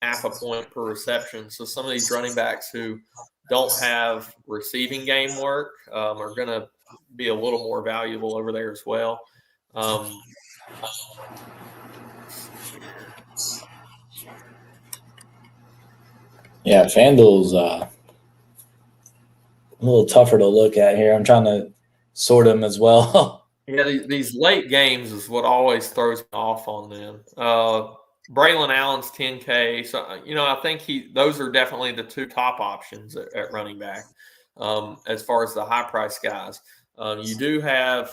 Speaker 1: half a point per reception. So some of these running backs who don't have receiving game work are going to be a little more valuable over there as well.
Speaker 2: Yeah, FanDuel's a little tougher to look at here. I'm trying to sort them as well.
Speaker 1: Yeah, these late games is what always throws me off on them. Braylon Allen's 10K. So, I think those are definitely the two top options at running back as far as the high price guys. You do have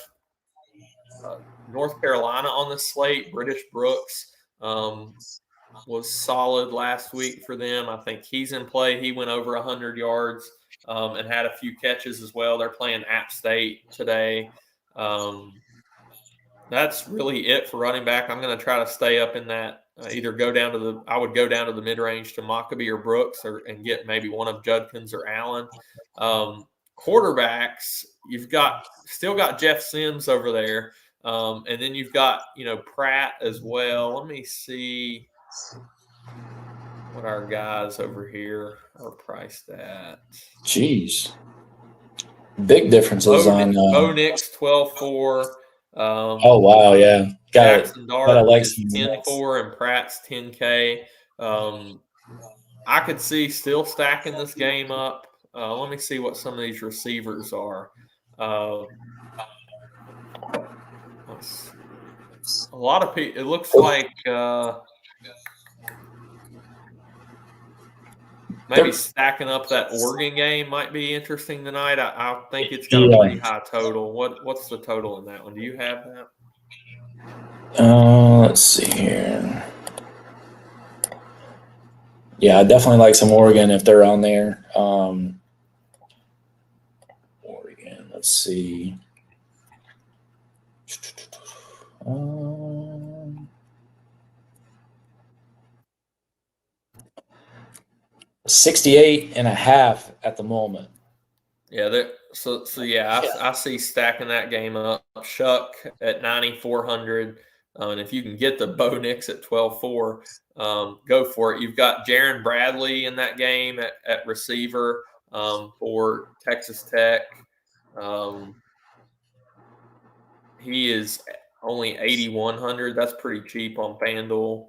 Speaker 1: North Carolina on the slate. British Brooks was solid last week for them. I think he's in play. He went over 100 yards and had a few catches as well. They're playing App State today. That's really it for running back. I'm going to try to stay up in that. Either I would go down to the mid range to Maccabee or Brooks, and get maybe one of Judkins or Allen. Quarterbacks, you've still got Jeff Sims over there, and then you've got Pratt as well. Let me see what our guys over here are priced at.
Speaker 2: Jeez, big differences on
Speaker 1: Bo Nix 12-4.
Speaker 2: Oh wow, yeah.
Speaker 1: Jackson
Speaker 2: Gotta
Speaker 1: Dart
Speaker 2: like
Speaker 1: is
Speaker 2: some mix.
Speaker 1: 10-4 and Pratt's 10K. I could see still stacking this game up. Let me see what some of these receivers are. Uh, a lot of people. It looks like maybe stacking up that Oregon game might be interesting tonight. I think it's got a pretty high total. What's the total in that one? Do you have that?
Speaker 2: Let's see here. Yeah, I definitely like some Oregon if they're on there. Oregon, let's see. 68.5 at the moment.
Speaker 1: Yeah, so yeah, I see stacking that game up. Shuck at 9,400, and if you can get the Bo Nix at 12-4, go for it. You've got Jaron Bradley in that game at receiver for Texas Tech. He is only 8,100. That's pretty cheap on FanDuel.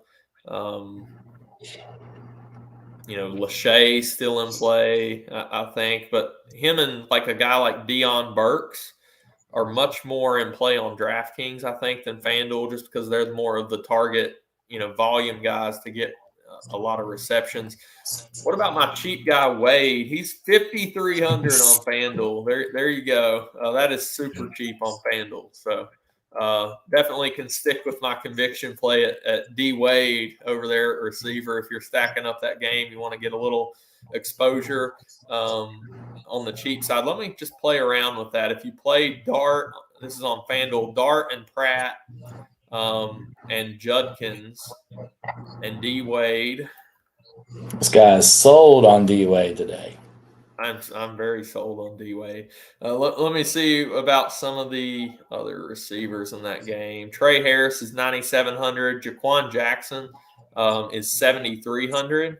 Speaker 1: Lachey still in play, I think, but him and like a guy like Deion Burks are much more in play on DraftKings, I think, than FanDuel, just because they're more of the target, volume guys to get a lot of receptions. What about my cheap guy Wade? He's 5,300 on FanDuel. There you go. That is super cheap on FanDuel. So definitely can stick with my conviction play at D Wade over there at receiver. If you're stacking up that game, you want to get a little exposure on the cheap side. Let me just play around with that. If you play Dart, this is on FanDuel, Dart and Pratt and Judkins and D Wade.
Speaker 2: This guy is sold on D Wade today.
Speaker 1: I'm very sold on D Wade. Let me see about some of the other receivers in that game. Trey Harris is 9,700. Jaquan Jackson is 7,300.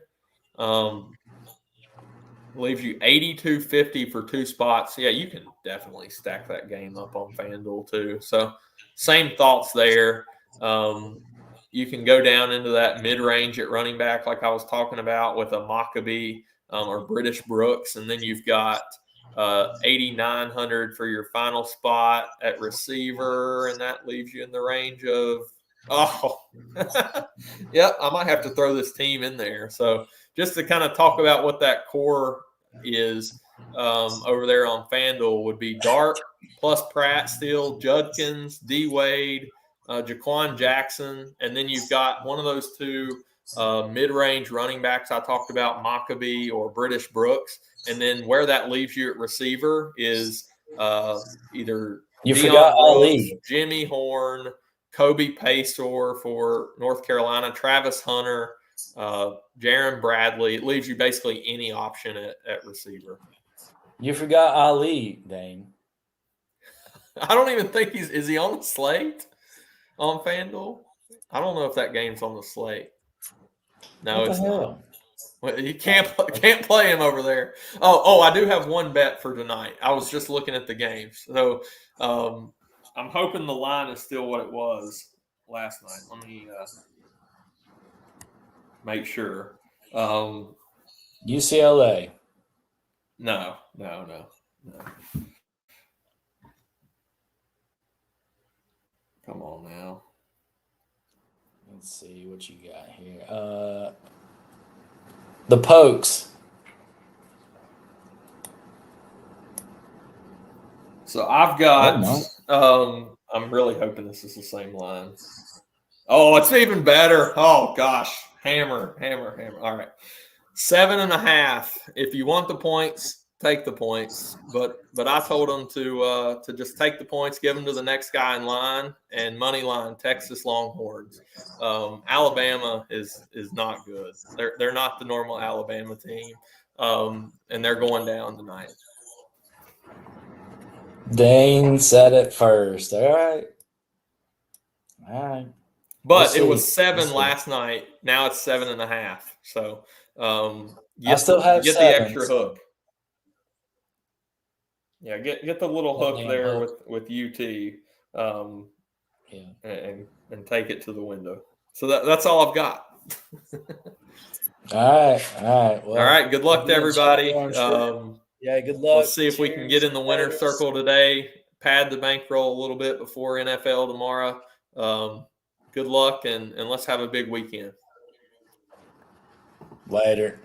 Speaker 1: Leaves you 8,250 for two spots. Yeah, you can definitely stack that game up on FanDuel too. So same thoughts there. You can go down into that mid-range at running back like I was talking about with a Maccabee or British Brooks. And then you've got 8,900 for your final spot at receiver. And that leaves you in the range of, yep, I might have to throw this team in there. So just to kind of talk about what that core is over there on FanDuel would be Dart plus Pratt still, Judkins, D Wade, Jaquan Jackson, and then you've got one of those two mid-range running backs I talked about, Maccabee or British Brooks, and then where that leaves you at receiver is either
Speaker 2: You
Speaker 1: Deion
Speaker 2: forgot
Speaker 1: Brooks,
Speaker 2: Ali.
Speaker 1: Jimmy Horn, Kobe Paytor for North Carolina, Travis Hunter, Jaron Bradley. It leaves you basically any option at receiver.
Speaker 2: You forgot Ali, Dane.
Speaker 1: I don't even think is he on the slate on FanDuel? I don't know if that game's on the slate. No, it's not. Well, you can't play him over there. Oh, I do have one bet for tonight. I was just looking at the games, so I'm hoping the line is still what it was last night. Let me make sure.
Speaker 2: UCLA.
Speaker 1: No. Come on now.
Speaker 2: Let's see what you got here. The Pokes.
Speaker 1: So I've got. I'm really hoping this is the same line. Oh, it's even better. Oh gosh, hammer. All right, 7.5. If you want the points, take the points. But I told them to just take the points, give them to the next guy in line, and money line Texas Longhorns. Alabama is not good. They're not the normal Alabama team, and they're going down tonight.
Speaker 2: Dane said it first. All right.
Speaker 1: But it was 7 last night. Now it's 7.5. So
Speaker 2: I still have
Speaker 1: get
Speaker 2: 7,
Speaker 1: the extra hook. Yeah, get the little hook there with UT. and take it to the window. So that's all I've got.
Speaker 2: All right. Well,
Speaker 1: All right. Good luck to everybody.
Speaker 2: Yeah, good luck.
Speaker 1: Let's see if we can get in the winner's circle today. Pad the bankroll a little bit before NFL tomorrow. Good luck, and let's have a big weekend.
Speaker 2: Later.